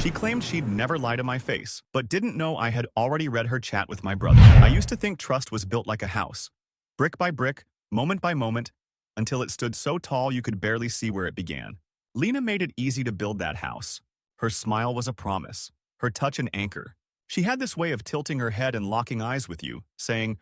She claimed she'd never lie to my face, but didn't know I had already read her chat with my brother. I used to think trust was built like a house, brick by brick, moment by moment, until it stood so tall you could barely see where it began. Lena made it easy to build that house. Her smile was a promise, her touch an anchor. She had this way of tilting her head and locking eyes with you, saying,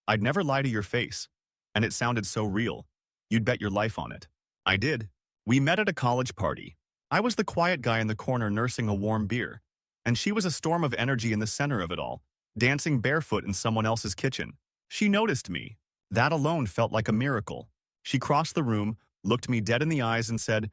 "I'd never lie to your face." And it sounded so real. You'd bet your life on it. I did. We met at a college party. I was the quiet guy in the corner nursing a warm beer, and she was a storm of energy in the center of it all, dancing barefoot in someone else's kitchen. She noticed me. That alone felt like a miracle. She crossed the room, looked me dead in the eyes and said,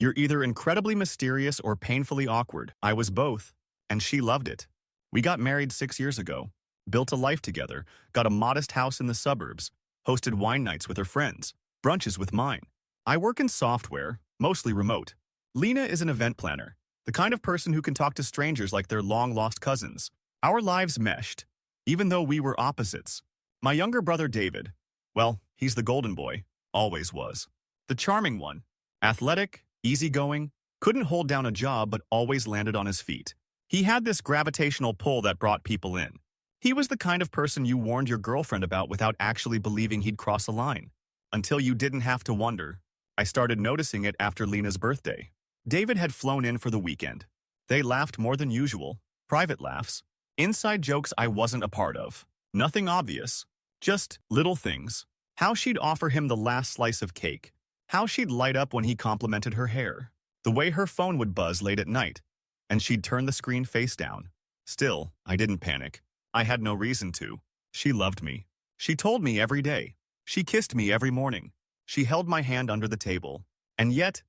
"You're either incredibly mysterious or painfully awkward." I was both, and she loved it. We got married 6 years ago, built a life together, got a modest house in the suburbs, hosted wine nights with her friends, brunches with mine. I work in software, mostly remote. Lena is an event planner, the kind of person who can talk to strangers like they're long-lost cousins. Our lives meshed, even though we were opposites. My younger brother David, well, he's the golden boy, always was. The charming one, athletic, easygoing, couldn't hold down a job but always landed on his feet. He had this gravitational pull that brought people in. He was the kind of person you warned your girlfriend about without actually believing he'd cross a line. Until you didn't have to wonder. I started noticing it after Lena's birthday. David had flown in for the weekend. They laughed more than usual, private laughs, inside jokes I wasn't a part of. Nothing obvious, just little things. How she'd offer him the last slice of cake. How she'd light up when he complimented her hair. The way her phone would buzz late at night, and she'd turn the screen face down. Still, I didn't panic. I had no reason to. She loved me. She told me every day. She kissed me every morning. She held my hand under the table. And yet,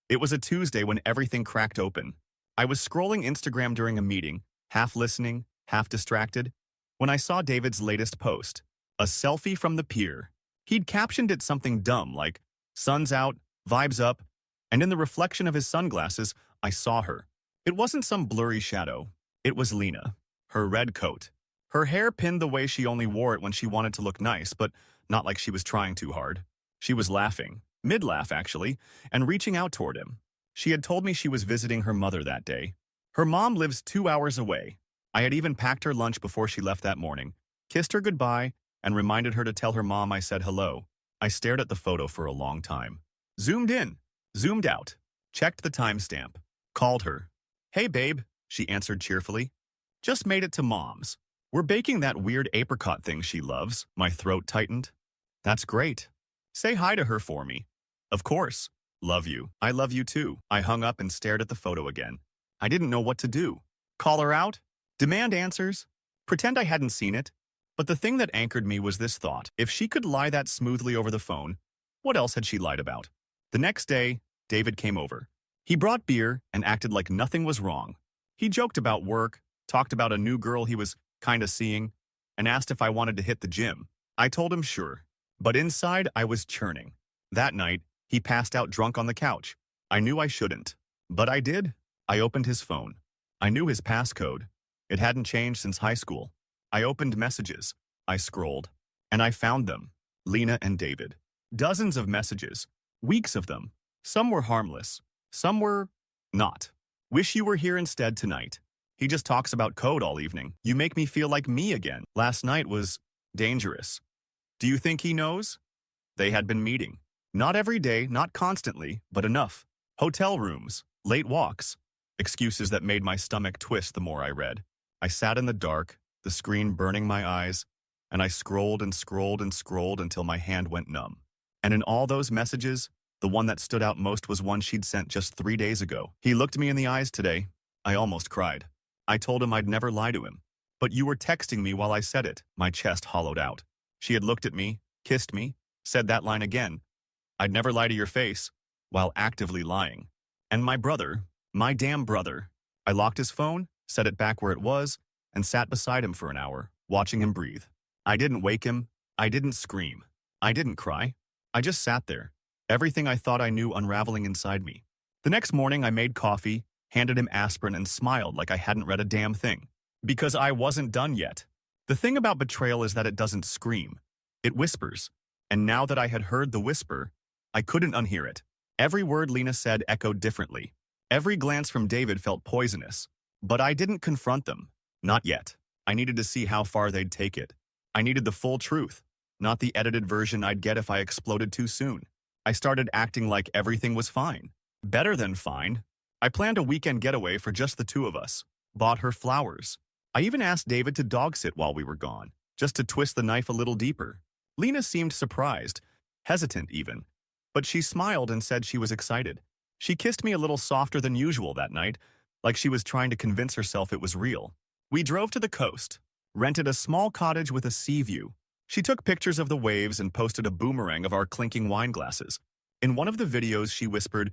it was a Tuesday when everything cracked open. I was scrolling Instagram during a meeting, half listening, half distracted, when I saw David's latest post, a selfie from the pier. He'd captioned it something dumb like, "Sun's out, vibes up," and in the reflection of his sunglasses, I saw her. It wasn't some blurry shadow. It was Lena. Her red coat. Her hair pinned the way she only wore it when she wanted to look nice, but not like she was trying too hard. She was laughing, mid-laugh actually, and reaching out toward him. She had told me she was visiting her mother that day. Her mom lives 2 hours away. I had even packed her lunch before she left that morning, kissed her goodbye, and reminded her to tell her mom I said hello. I stared at the photo for a long time. Zoomed in, zoomed out, checked the timestamp, called her. "Hey babe," she answered cheerfully. "Just made it to mom's. We're baking that weird apricot thing she loves." My throat tightened. "That's great. Say hi to her for me." "Of course. Love you." "I love you too." I hung up and stared at the photo again. I didn't know what to do. Call her out? Demand answers? Pretend I hadn't seen it? But the thing that anchored me was this thought. If she could lie that smoothly over the phone, what else had she lied about? The next day, David came over. He brought beer and acted like nothing was wrong. He joked about work, talked about a new girl he was kinda seeing, and asked if I wanted to hit the gym. I told him sure. But inside, I was churning. That night, he passed out drunk on the couch. I knew I shouldn't. But I did. I opened his phone. I knew his passcode. It hadn't changed since high school. I opened messages. I scrolled. And I found them. Lena and David. Dozens of messages. Weeks of them. Some were harmless. Some were not. "Wish you were here instead tonight. He just talks about code all evening. You make me feel like me again. Last night was dangerous. Do you think he knows?" They had been meeting. Not every day, not constantly, but enough. Hotel rooms, late walks. Excuses that made my stomach twist the more I read. I sat in the dark, the screen burning my eyes, and I scrolled and scrolled and scrolled until my hand went numb. And in all those messages, the one that stood out most was one she'd sent just 3 days ago. "He looked me in the eyes today." I almost cried. I told him I'd never lie to him. "But you were texting me while I said it." My chest hollowed out. She had looked at me, kissed me, said that line again. "I'd never lie to your face," while actively lying. And my brother, my damn brother. I locked his phone, set it back where it was, and sat beside him for an hour, watching him breathe. I didn't wake him. I didn't scream. I didn't cry. I just sat there, everything I thought I knew unraveling inside me. The next morning, I made coffee, handed him aspirin, and smiled like I hadn't read a damn thing. Because I wasn't done yet. The thing about betrayal is that it doesn't scream. It whispers. And now that I had heard the whisper, I couldn't unhear it. Every word Lena said echoed differently. Every glance from David felt poisonous. But I didn't confront them. Not yet. I needed to see how far they'd take it. I needed the full truth, not the edited version I'd get if I exploded too soon. I started acting like everything was fine. Better than fine. I planned a weekend getaway for just the two of us. Bought her flowers. I even asked David to dog sit while we were gone, just to twist the knife a little deeper. Lena seemed surprised, hesitant even. But she smiled and said she was excited. She kissed me a little softer than usual that night, like she was trying to convince herself it was real. We drove to the coast, rented a small cottage with a sea view. She took pictures of the waves and posted a boomerang of our clinking wine glasses. In one of the videos, she whispered,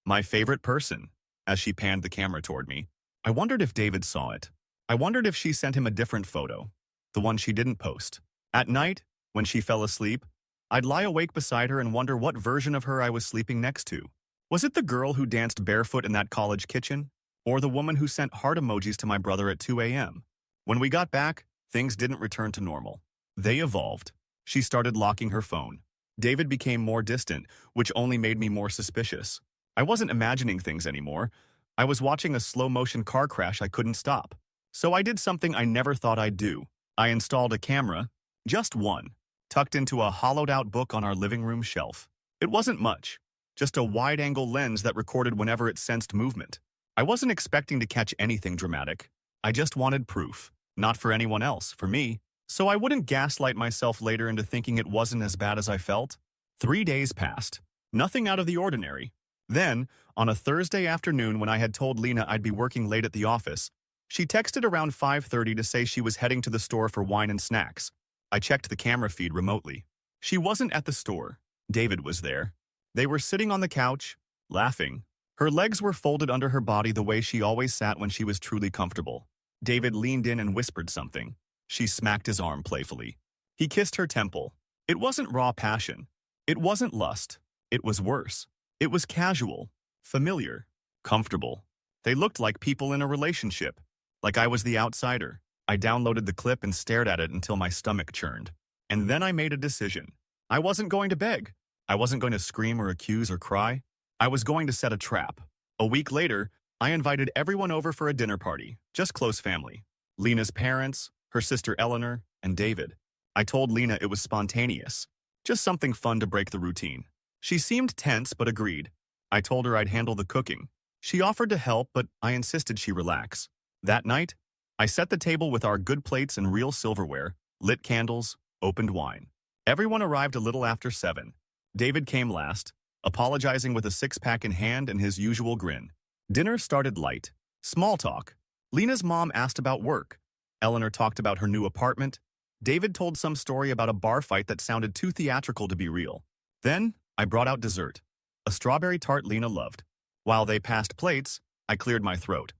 "My favorite person," as she panned the camera toward me. I wondered if David saw it. I wondered if she sent him a different photo, the one she didn't post. At night, when she fell asleep, I'd lie awake beside her and wonder what version of her I was sleeping next to. Was it the girl who danced barefoot in that college kitchen? Or the woman who sent heart emojis to my brother at 2 a.m.? When we got back, things didn't return to normal. They evolved. She started locking her phone. David became more distant, which only made me more suspicious. I wasn't imagining things anymore. I was watching a slow-motion car crash I couldn't stop. So I did something I never thought I'd do. I installed a camera, just one, tucked into a hollowed-out book on our living room shelf. It wasn't much, just a wide-angle lens that recorded whenever it sensed movement. I wasn't expecting to catch anything dramatic. I just wanted proof. Not for anyone else, for me. So I wouldn't gaslight myself later into thinking it wasn't as bad as I felt. 3 days passed. Nothing out of the ordinary. Then, on a Thursday afternoon when I had told Lena I'd be working late at the office, she texted around 5:30 to say she was heading to the store for wine and snacks. I checked the camera feed remotely. She wasn't at the store. David was there. They were sitting on the couch, laughing. Her legs were folded under her body the way she always sat when she was truly comfortable. David leaned in and whispered something. She smacked his arm playfully. He kissed her temple. It wasn't raw passion. It wasn't lust. It was worse. It was casual, familiar, comfortable. They looked like people in a relationship, like I was the outsider. I downloaded the clip and stared at it until my stomach churned. And then I made a decision. I wasn't going to beg. I wasn't going to scream or accuse or cry. I was going to set a trap. A week later, I invited everyone over for a dinner party, just close family. Lena's parents, her sister Eleanor, and David. I told Lena it was spontaneous, just something fun to break the routine. She seemed tense but agreed. I told her I'd handle the cooking. She offered to help, but I insisted she relax. That night, I set the table with our good plates and real silverware, lit candles, opened wine. Everyone arrived a little after 7. David came last, apologizing with a six-pack in hand and his usual grin. Dinner started light. Small talk. Lena's mom asked about work. Eleanor talked about her new apartment. David told some story about a bar fight that sounded too theatrical to be real. Then, I brought out dessert. A strawberry tart Lena loved. While they passed plates, I cleared my throat.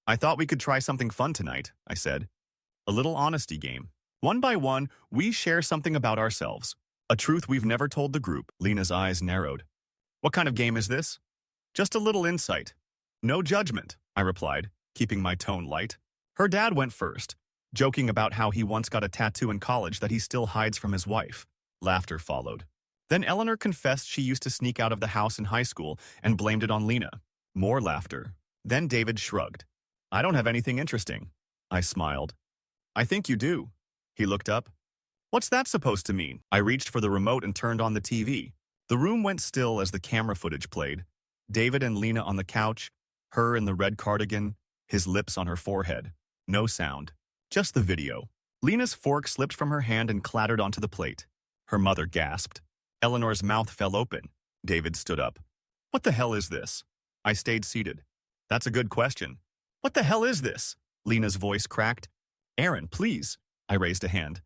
I thought we could try something fun tonight, I said. A little honesty game. One by one, we share something about ourselves. A truth we've never told the group. Lena's eyes narrowed. What kind of game is this? Just a little insight. No judgment, I replied, keeping my tone light. Her dad went first, joking about how he once got a tattoo in college that he still hides from his wife. Laughter followed. Then Eleanor confessed she used to sneak out of the house in high school and blamed it on Lena. More laughter. Then David shrugged. I don't have anything interesting. I smiled. I think you do. He looked up. What's that supposed to mean? I reached for the remote and turned on the TV. The room went still as the camera footage played. David and Lena on the couch, her in the red cardigan, his lips on her forehead. No sound. Just the video. Lena's fork slipped from her hand and clattered onto the plate. Her mother gasped. Eleanor's mouth fell open. David stood up. What the hell is this? I stayed seated. That's a good question. What the hell is this? Lena's voice cracked. Aaron, please. I raised a hand.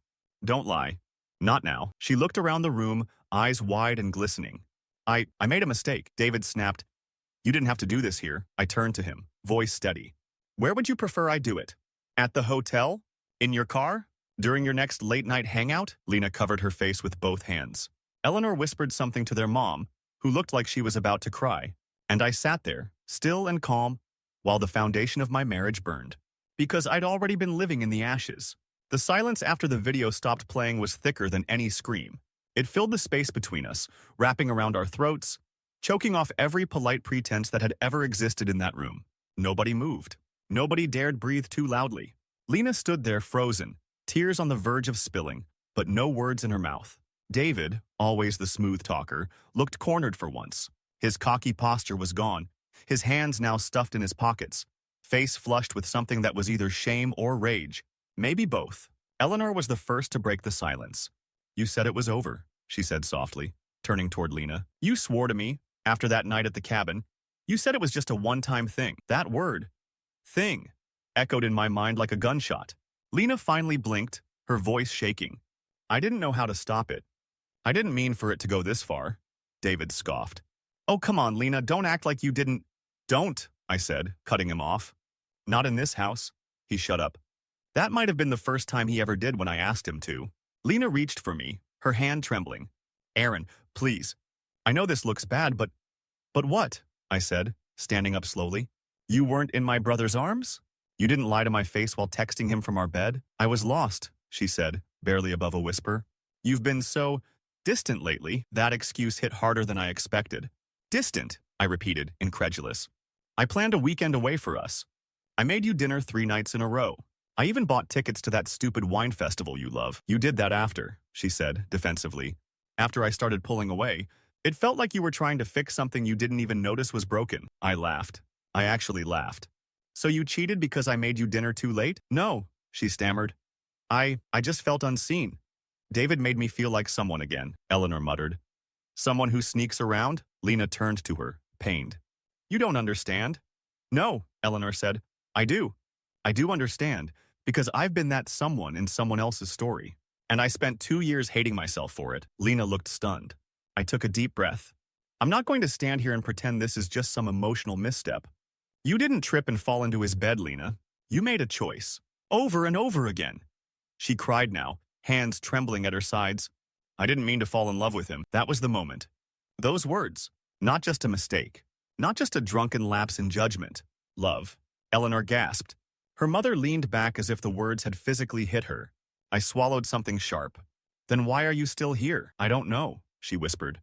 Don't lie. Not now. She looked around the room, eyes wide and glistening. I made a mistake. David snapped. You didn't have to do this here. I turned to him, voice steady. Where would you prefer I do it? At the hotel? In your car? During your next late-night hangout? Lena covered her face with both hands. Eleanor whispered something to their mom, who looked like she was about to cry. And I sat there, still and calm, while the foundation of my marriage burned. Because I'd already been living in the ashes. The silence after the video stopped playing was thicker than any scream. It filled the space between us, wrapping around our throats, choking off every polite pretense that had ever existed in that room. Nobody moved. Nobody dared breathe too loudly. Lena stood there frozen, tears on the verge of spilling, but no words in her mouth. David, always the smooth talker, looked cornered for once. His cocky posture was gone, his hands now stuffed in his pockets, face flushed with something that was either shame or rage, maybe both. Eleanor was the first to break the silence. "You said it was over," she said softly, turning toward Lena. "You swore to me, after that night at the cabin. You said it was just a one-time thing." That word, thing, echoed in my mind like a gunshot. Lena finally blinked, her voice shaking. "I didn't know how to stop it. I didn't mean for it to go this far," David scoffed. "Oh, come on, Lena, don't act like you didn't—" "Don't," I said, cutting him off. "Not in this house." He shut up. That might have been the first time he ever did when I asked him to. Lena reached for me, her hand trembling. "Aaron, please. I know this looks bad, but—" "But what?" I said, standing up slowly. "You weren't in my brother's arms? You didn't lie to my face while texting him from our bed?" "I was lost," she said, barely above a whisper. "You've been so distant lately." That excuse hit harder than I expected. "Distant," I repeated, incredulous. "I planned a weekend away for us. I made you dinner 3 nights in a row. I even bought tickets to that stupid wine festival you love." "You did that after," she said, defensively. "After I started pulling away. It felt like you were trying to fix something you didn't even notice was broken." I laughed. I actually laughed. "So you cheated because I made you dinner too late?" "No," she stammered. I just felt unseen. David made me feel like someone again," Eleanor muttered. "Someone who sneaks around?" Lena turned to her, pained. "You don't understand." "No," Eleanor said. "I do. I do understand, because I've been that someone in someone else's story. And I spent 2 years hating myself for it." Lena looked stunned. I took a deep breath. "I'm not going to stand here and pretend this is just some emotional misstep. You didn't trip and fall into his bed, Lena. You made a choice. Over and over again." She cried now, hands trembling at her sides. "I didn't mean to fall in love with him." That was the moment. Those words, not just a mistake, not just a drunken lapse in judgment. Love. Eleanor gasped. Her mother leaned back as if the words had physically hit her. I swallowed something sharp. "Then why are you still here?" "I don't know," she whispered.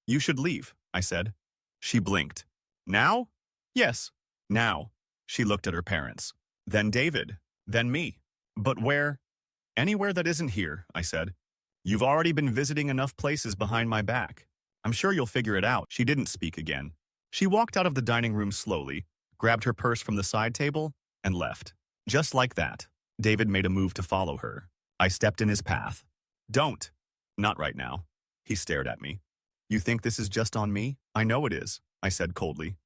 "You should leave," I said. She blinked. "Now?" "Yes, now." She looked at her parents. "Then David. Then me." "But where?" "Anywhere that isn't here," I said. "You've already been visiting enough places behind my back. I'm sure you'll figure it out." She didn't speak again. She walked out of the dining room slowly, grabbed her purse from the side table, and left. Just like that. David made a move to follow her. I stepped in his path. "Don't." "Not right now." He stared at me. "You think this is just on me?" "I know it is," I said coldly.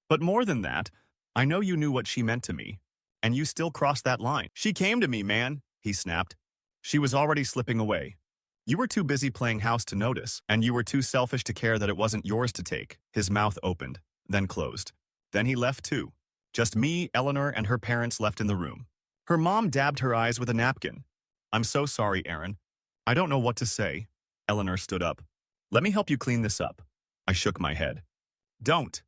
"But more than that, I know you knew what she meant to me. And you still crossed that line." "She came to me, man," he snapped. "She was already slipping away. You were too busy playing house to notice, and you were too selfish to care that it wasn't yours to take." His mouth opened, then closed. Then he left too. Just me, Eleanor, and her parents left in the room. Her mom dabbed her eyes with a napkin. "I'm so sorry, Aaron. I don't know what to say." Eleanor stood up. "Let me help you clean this up." I shook my head. "Don't.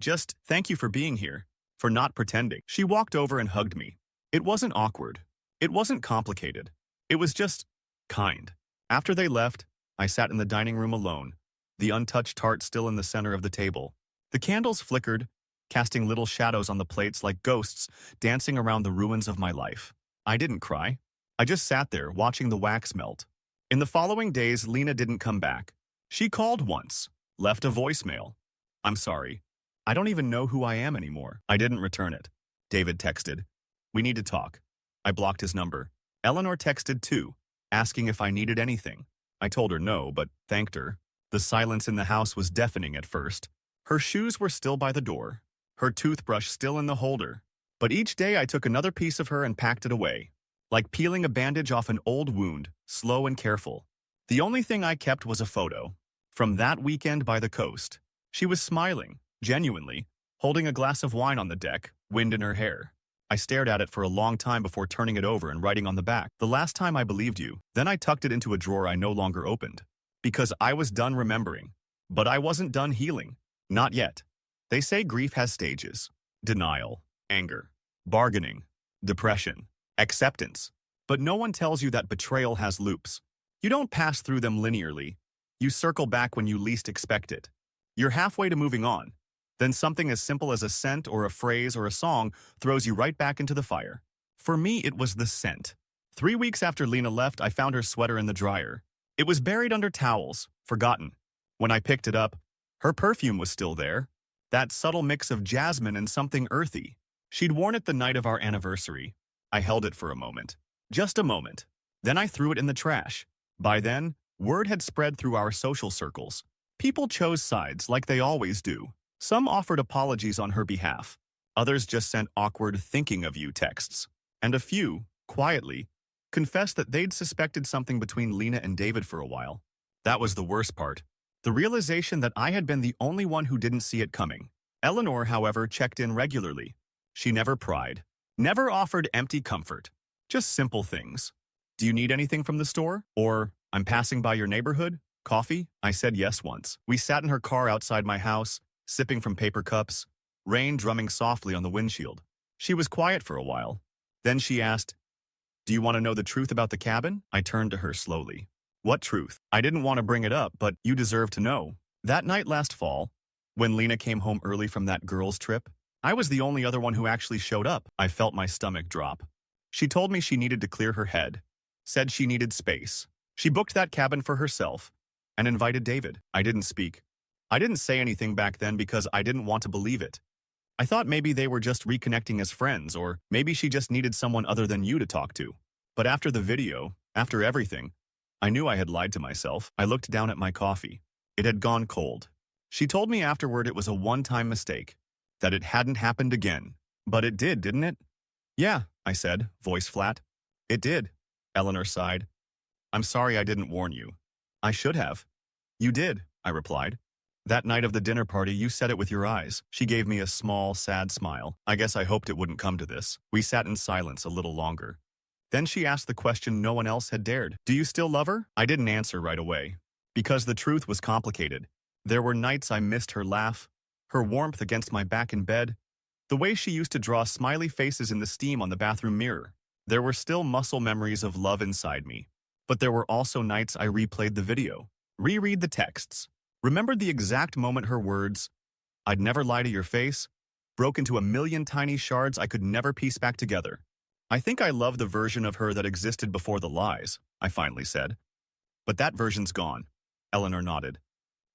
Just thank you for being here, for not pretending." She walked over and hugged me. It wasn't awkward. It wasn't complicated. It was just kind. After they left, I sat in the dining room alone, the untouched tart still in the center of the table. The candles flickered, casting little shadows on the plates like ghosts dancing around the ruins of my life. I didn't cry. I just sat there watching the wax melt. In the following days, Lena didn't come back. She called once, left a voicemail. "I'm sorry. I don't even know who I am anymore." I didn't return it. David texted. "We need to talk." I blocked his number. Eleanor texted too, asking if I needed anything. I told her no, but thanked her. The silence in the house was deafening at first. Her shoes were still by the door, her toothbrush still in the holder. But each day I took another piece of her and packed it away, like peeling a bandage off an old wound, slow and careful. The only thing I kept was a photo. From that weekend by the coast. She was smiling, genuinely, holding a glass of wine on the deck, wind in her hair. I stared at it for a long time before turning it over and writing on the back, "The last time I believed you." Then I tucked it into a drawer I no longer opened. Because I was done remembering. But I wasn't done healing. Not yet. They say grief has stages. Denial, anger, bargaining, depression, acceptance. But no one tells you that betrayal has loops. You don't pass through them linearly. You circle back when you least expect it. You're halfway to moving on. Then something as simple as a scent or a phrase or a song throws you right back into the fire. For me, it was the scent. 3 weeks after Lena left, I found her sweater in the dryer. It was buried under towels, forgotten. When I picked it up, her perfume was still there. That subtle mix of jasmine and something earthy. She'd worn it the night of our anniversary. I held it for a moment. Just a moment. Then I threw it in the trash. By then, word had spread through our social circles. People chose sides like they always do. Some offered apologies on her behalf. Others just sent awkward thinking of you texts. And a few, quietly, confessed that they'd suspected something between Lena and David for a while. That was the worst part. The realization that I had been the only one who didn't see it coming. Eleanor, however, checked in regularly. She never pried. Never offered empty comfort. Just simple things. Do you need anything from the store? Or, I'm passing by your neighborhood? Coffee? I said yes once. We sat in her car outside my house, sipping from paper cups, rain drumming softly on the windshield. She was quiet for a while. Then she asked, "Do you want to know the truth about the cabin?" I turned to her slowly. "What truth?" I didn't want to bring it up, but you deserve to know. That night last fall, when Lena came home early from that girls' trip, I was the only other one who actually showed up. I felt my stomach drop. She told me she needed to clear her head, said she needed space. She booked that cabin for herself and invited David. I didn't speak. I didn't say anything back then because I didn't want to believe it. I thought maybe they were just reconnecting as friends, or maybe she just needed someone other than you to talk to. But after the video, after everything, I knew I had lied to myself. I looked down at my coffee. It had gone cold. She told me afterward it was a one-time mistake, that it hadn't happened again. But it did, didn't it? Yeah, I said, voice flat. It did, Eleanor sighed. I'm sorry I didn't warn you. I should have. You did, I replied. That night of the dinner party, you said it with your eyes. She gave me a small, sad smile. I guess I hoped it wouldn't come to this. We sat in silence a little longer. Then she asked the question no one else had dared. Do you still love her? I didn't answer right away, because the truth was complicated. There were nights I missed her laugh, her warmth against my back in bed, the way she used to draw smiley faces in the steam on the bathroom mirror. There were still muscle memories of love inside me. But there were also nights I replayed the video, reread the texts, remembered the exact moment her words, "I'd never lie to your face," broke into a million tiny shards I could never piece back together. I think I love the version of her that existed before the lies, I finally said. But that version's gone. Eleanor nodded.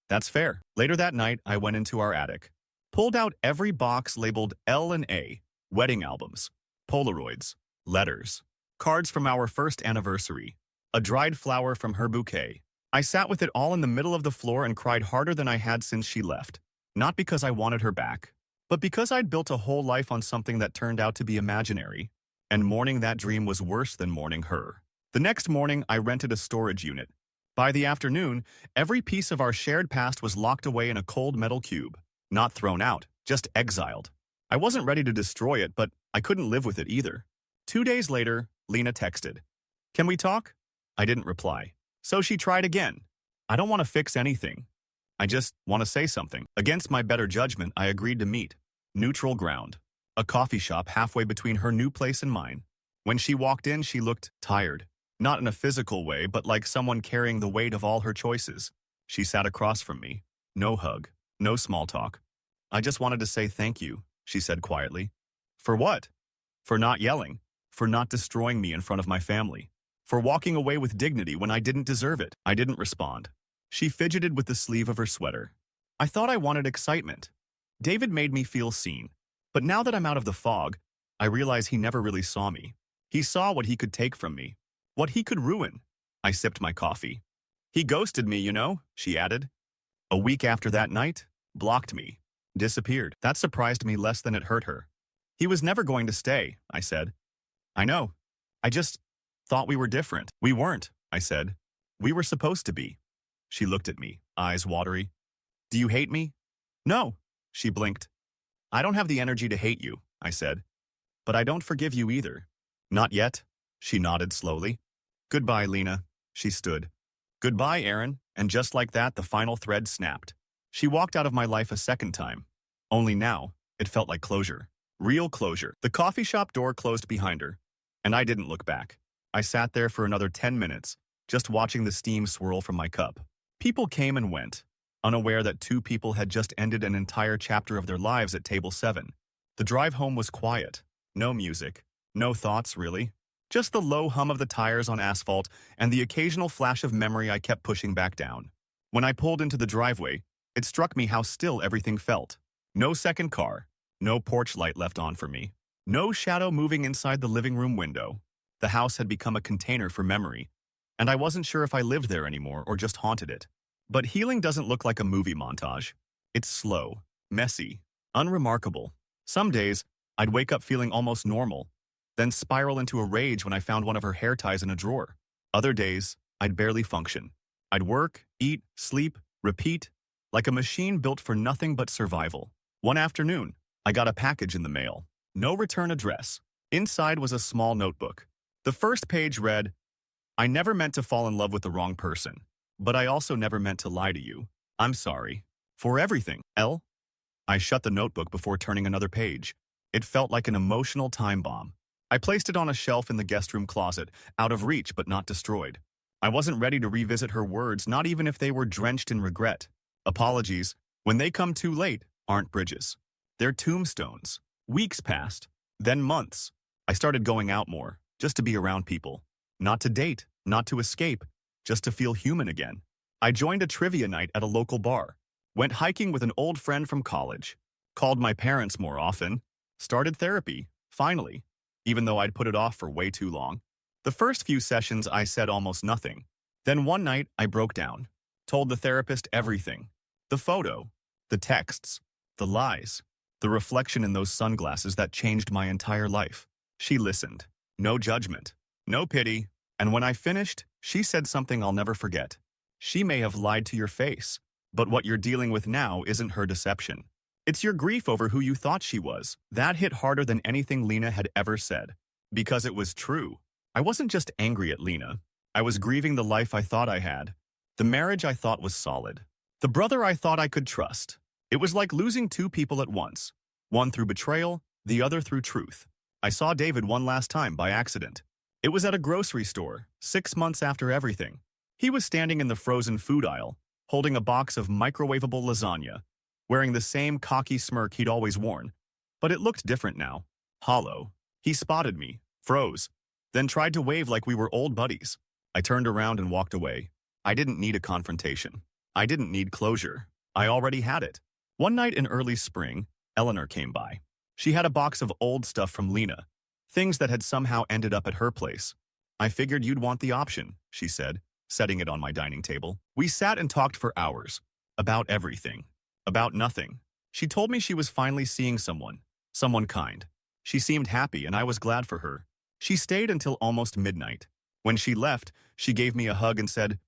That's fair. Later that night, I went into our attic, pulled out every box labeled L and A, wedding albums, Polaroids, letters, cards from our first anniversary, a dried flower from her bouquet. I sat with it all in the middle of the floor and cried harder than I had since she left. Not because I wanted her back, but because I'd built a whole life on something that turned out to be imaginary. And mourning that dream was worse than mourning her. The next morning, I rented a storage unit. By the afternoon, every piece of our shared past was locked away in a cold metal cube. Not thrown out, just exiled. I wasn't ready to destroy it, but I couldn't live with it either. 2 days later, Lena texted, "Can we talk?" I didn't reply. So she tried again. I don't want to fix anything. I just want to say something. Against my better judgment, I agreed to meet. Neutral ground. A coffee shop halfway between her new place and mine. When she walked in, she looked tired. Not in a physical way, but like someone carrying the weight of all her choices. She sat across from me. No hug. No small talk. "I just wanted to say thank you," she said quietly. "For what?" "For not yelling. For not destroying me in front of my family. For walking away with dignity when I didn't deserve it." I didn't respond. She fidgeted with the sleeve of her sweater. I thought I wanted excitement. David made me feel seen. But now that I'm out of the fog, I realize he never really saw me. He saw what he could take from me. What he could ruin. I sipped my coffee. "He ghosted me, you know," she added. A week after that night, blocked me. Disappeared. That surprised me less than it hurt her. "He was never going to stay," I said. "I know. I just thought we were different." "We weren't," I said. "We were supposed to be." She looked at me, eyes watery. "Do you hate me?" "No," she blinked. "I don't have the energy to hate you," I said. "But I don't forgive you either." "Not yet," she nodded slowly. "Goodbye, Lena." She stood. "Goodbye, Aaron," and just like that, the final thread snapped. She walked out of my life a second time. Only now, it felt like closure. Real closure. The coffee shop door closed behind her, and I didn't look back. I sat there for another 10 minutes, just watching the steam swirl from my cup. People came and went. unaware that two people had just ended an entire chapter of their lives at table 7. The drive home was quiet. No music. No thoughts, really. Just the low hum of the tires on asphalt and the occasional flash of memory I kept pushing back down. When I pulled into the driveway, it struck me how still everything felt. No second car. No porch light left on for me. No shadow moving inside the living room window. The house had become a container for memory, and I wasn't sure if I lived there anymore or just haunted it. But healing doesn't look like a movie montage. It's slow, messy, unremarkable. Some days, I'd wake up feeling almost normal, then spiral into a rage when I found one of her hair ties in a drawer. Other days, I'd barely function. I'd work, eat, sleep, repeat, like a machine built for nothing but survival. One afternoon, I got a package in the mail. No return address. Inside was a small notebook. The first page read, "I never meant to fall in love with the wrong person, but I also never meant to lie to you. I'm sorry. For everything, L." I shut the notebook before turning another page. It felt like an emotional time bomb. I placed it on a shelf in the guest room closet, out of reach but not destroyed. I wasn't ready to revisit her words, not even if they were drenched in regret. Apologies, when they come too late, aren't bridges. They're tombstones. Weeks passed, then months. I started going out more, just to be around people. Not to date, not to escape, just to feel human again. I joined a trivia night at a local bar, went hiking with an old friend from college, called my parents more often, started therapy, finally, even though I'd put it off for way too long. The first few sessions I said almost nothing. Then one night I broke down, told the therapist everything. The photo, the texts, the lies, the reflection in those sunglasses that changed my entire life. She listened. No judgment, no pity, and when I finished, she said something I'll never forget. She may have lied to your face, but what you're dealing with now isn't her deception. It's your grief over who you thought she was. That hit harder than anything Lena had ever said. Because it was true. I wasn't just angry at Lena. I was grieving the life I thought I had. The marriage I thought was solid. The brother I thought I could trust. It was like losing two people at once. One through betrayal, the other through truth. I saw David one last time by accident. It was at a grocery store, 6 months after everything. He was standing in the frozen food aisle, holding a box of microwavable lasagna, wearing the same cocky smirk he'd always worn. But it looked different now. Hollow. He spotted me, froze, then tried to wave like we were old buddies. I turned around and walked away. I didn't need a confrontation. I didn't need closure. I already had it. One night in early spring, Eleanor came by. She had a box of old stuff from Lena, things that had somehow ended up at her place. "I figured you'd want the option," she said, setting it on my dining table. We sat and talked for hours. About everything. About nothing. She told me she was finally seeing someone kind. She seemed happy and I was glad for her. She stayed until almost midnight. When she left, she gave me a hug and said,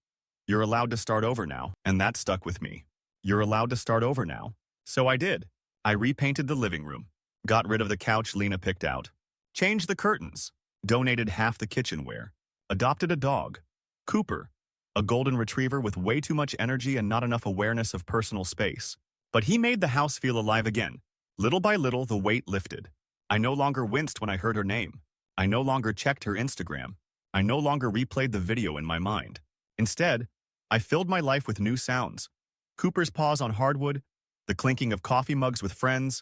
"You're allowed to start over now," and that stuck with me. You're allowed to start over now. So I did. I repainted the living room, got rid of the couch Lena picked out, changed the curtains, donated half the kitchenware, adopted a dog, Cooper, a golden retriever with way too much energy and not enough awareness of personal space. But he made the house feel alive again. Little by little, the weight lifted. I no longer winced when I heard her name. I no longer checked her Instagram. I no longer replayed the video in my mind. Instead, I filled my life with new sounds. Cooper's paws on hardwood, the clinking of coffee mugs with friends,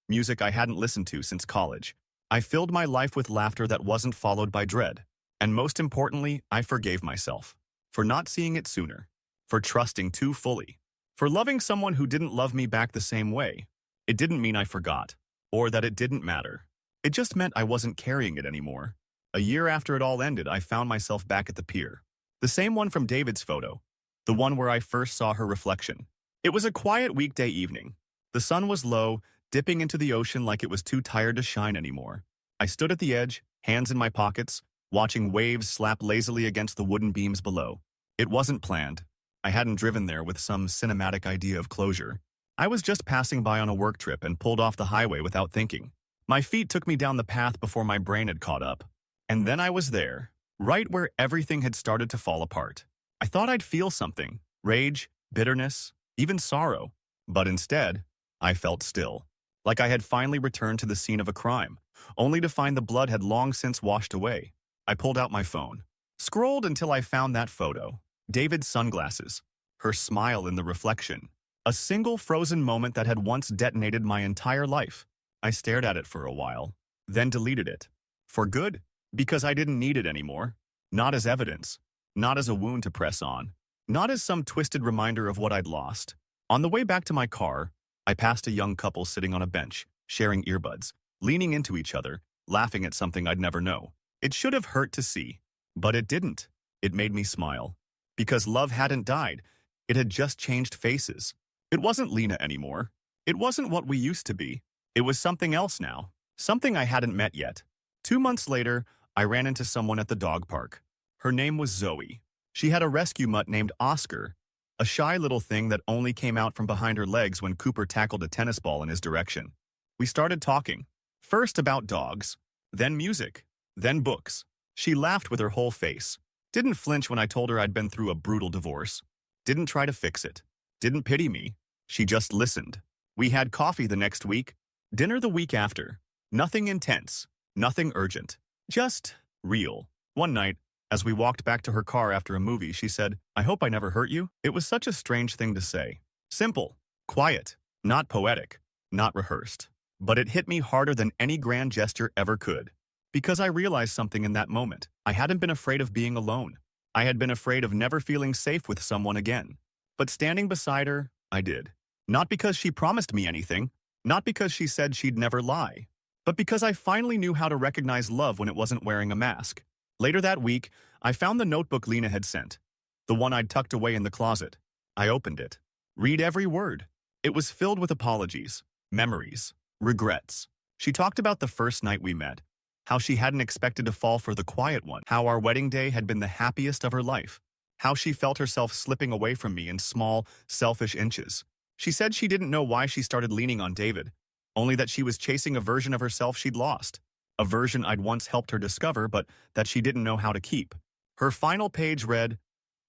music I hadn't listened to since college. I filled my life with laughter that wasn't followed by dread. And most importantly, I forgave myself. For not seeing it sooner. For trusting too fully. For loving someone who didn't love me back the same way. It didn't mean I forgot. Or that it didn't matter. It just meant I wasn't carrying it anymore. A year after it all ended, I found myself back at the pier. The same one from David's photo. The one where I first saw her reflection. It was a quiet weekday evening. The sun was low, dipping into the ocean like it was too tired to shine anymore. I stood at the edge, hands in my pockets, watching waves slap lazily against the wooden beams below. It wasn't planned. I hadn't driven there with some cinematic idea of closure. I was just passing by on a work trip and pulled off the highway without thinking. My feet took me down the path before my brain had caught up. And then I was there, right where everything had started to fall apart. I thought I'd feel something, rage, bitterness, even sorrow. But instead, I felt still, like I had finally returned to the scene of a crime, only to find the blood had long since washed away. I pulled out my phone, scrolled until I found that photo. David's sunglasses, her smile in the reflection. A single frozen moment that had once detonated my entire life. I stared at it for a while, then deleted it. For good, because I didn't need it anymore. Not as evidence, not as a wound to press on, not as some twisted reminder of what I'd lost. On the way back to my car, I passed a young couple sitting on a bench, sharing earbuds, leaning into each other, laughing at something I'd never know. It should have hurt to see, but it didn't. It made me smile. Because love hadn't died, it had just changed faces. It wasn't Lena anymore. It wasn't what we used to be. It was something else now, something I hadn't met yet. 2 months later, I ran into someone at the dog park. Her name was Zoe. She had a rescue mutt named Oscar, a shy little thing that only came out from behind her legs when Cooper tackled a tennis ball in his direction. We started talking, first about dogs, then music, then books. She laughed with her whole face, didn't flinch when I told her I'd been through a brutal divorce, didn't try to fix it, didn't pity me. She just listened. We had coffee the next week, dinner the week after. Nothing intense, nothing urgent, just real. One night, as we walked back to her car after a movie, she said, "I hope I never hurt you." It was such a strange thing to say. Simple, quiet, not poetic, not rehearsed. But it hit me harder than any grand gesture ever could. Because I realized something in that moment. I hadn't been afraid of being alone. I had been afraid of never feeling safe with someone again. But standing beside her, I did. Not because she promised me anything, not because she said she'd never lie, but because I finally knew how to recognize love when it wasn't wearing a mask. Later that week, I found the notebook Lena had sent, the one I'd tucked away in the closet. I opened it. Read every word. It was filled with apologies, memories, regrets. She talked about the first night we met, how she hadn't expected to fall for the quiet one, how our wedding day had been the happiest of her life, how she felt herself slipping away from me in small, selfish inches. She said she didn't know why she started leaning on David, only that she was chasing a version of herself she'd lost, a version I'd once helped her discover but that she didn't know how to keep. Her final page read,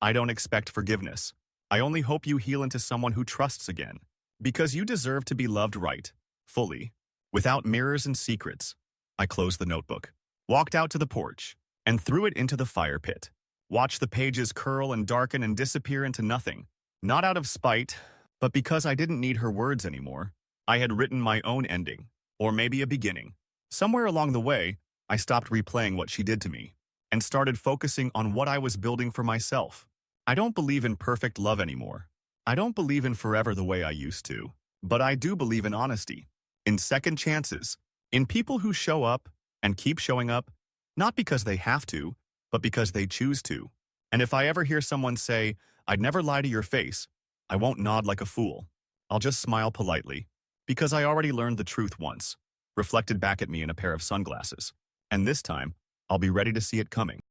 "I don't expect forgiveness. I only hope you heal into someone who trusts again, because you deserve to be loved right, fully, without mirrors and secrets." I closed the notebook, walked out to the porch, and threw it into the fire pit. Watched the pages curl and darken and disappear into nothing, not out of spite, but because I didn't need her words anymore. I had written my own ending, or maybe a beginning. Somewhere along the way, I stopped replaying what she did to me and started focusing on what I was building for myself. I don't believe in perfect love anymore. I don't believe in forever the way I used to, but I do believe in honesty, in second chances, in people who show up and keep showing up, not because they have to, but because they choose to. And if I ever hear someone say, "I'd never lie to your face," I won't nod like a fool. I'll just smile politely, because I already learned the truth once, reflected back at me in a pair of sunglasses. And this time, I'll be ready to see it coming.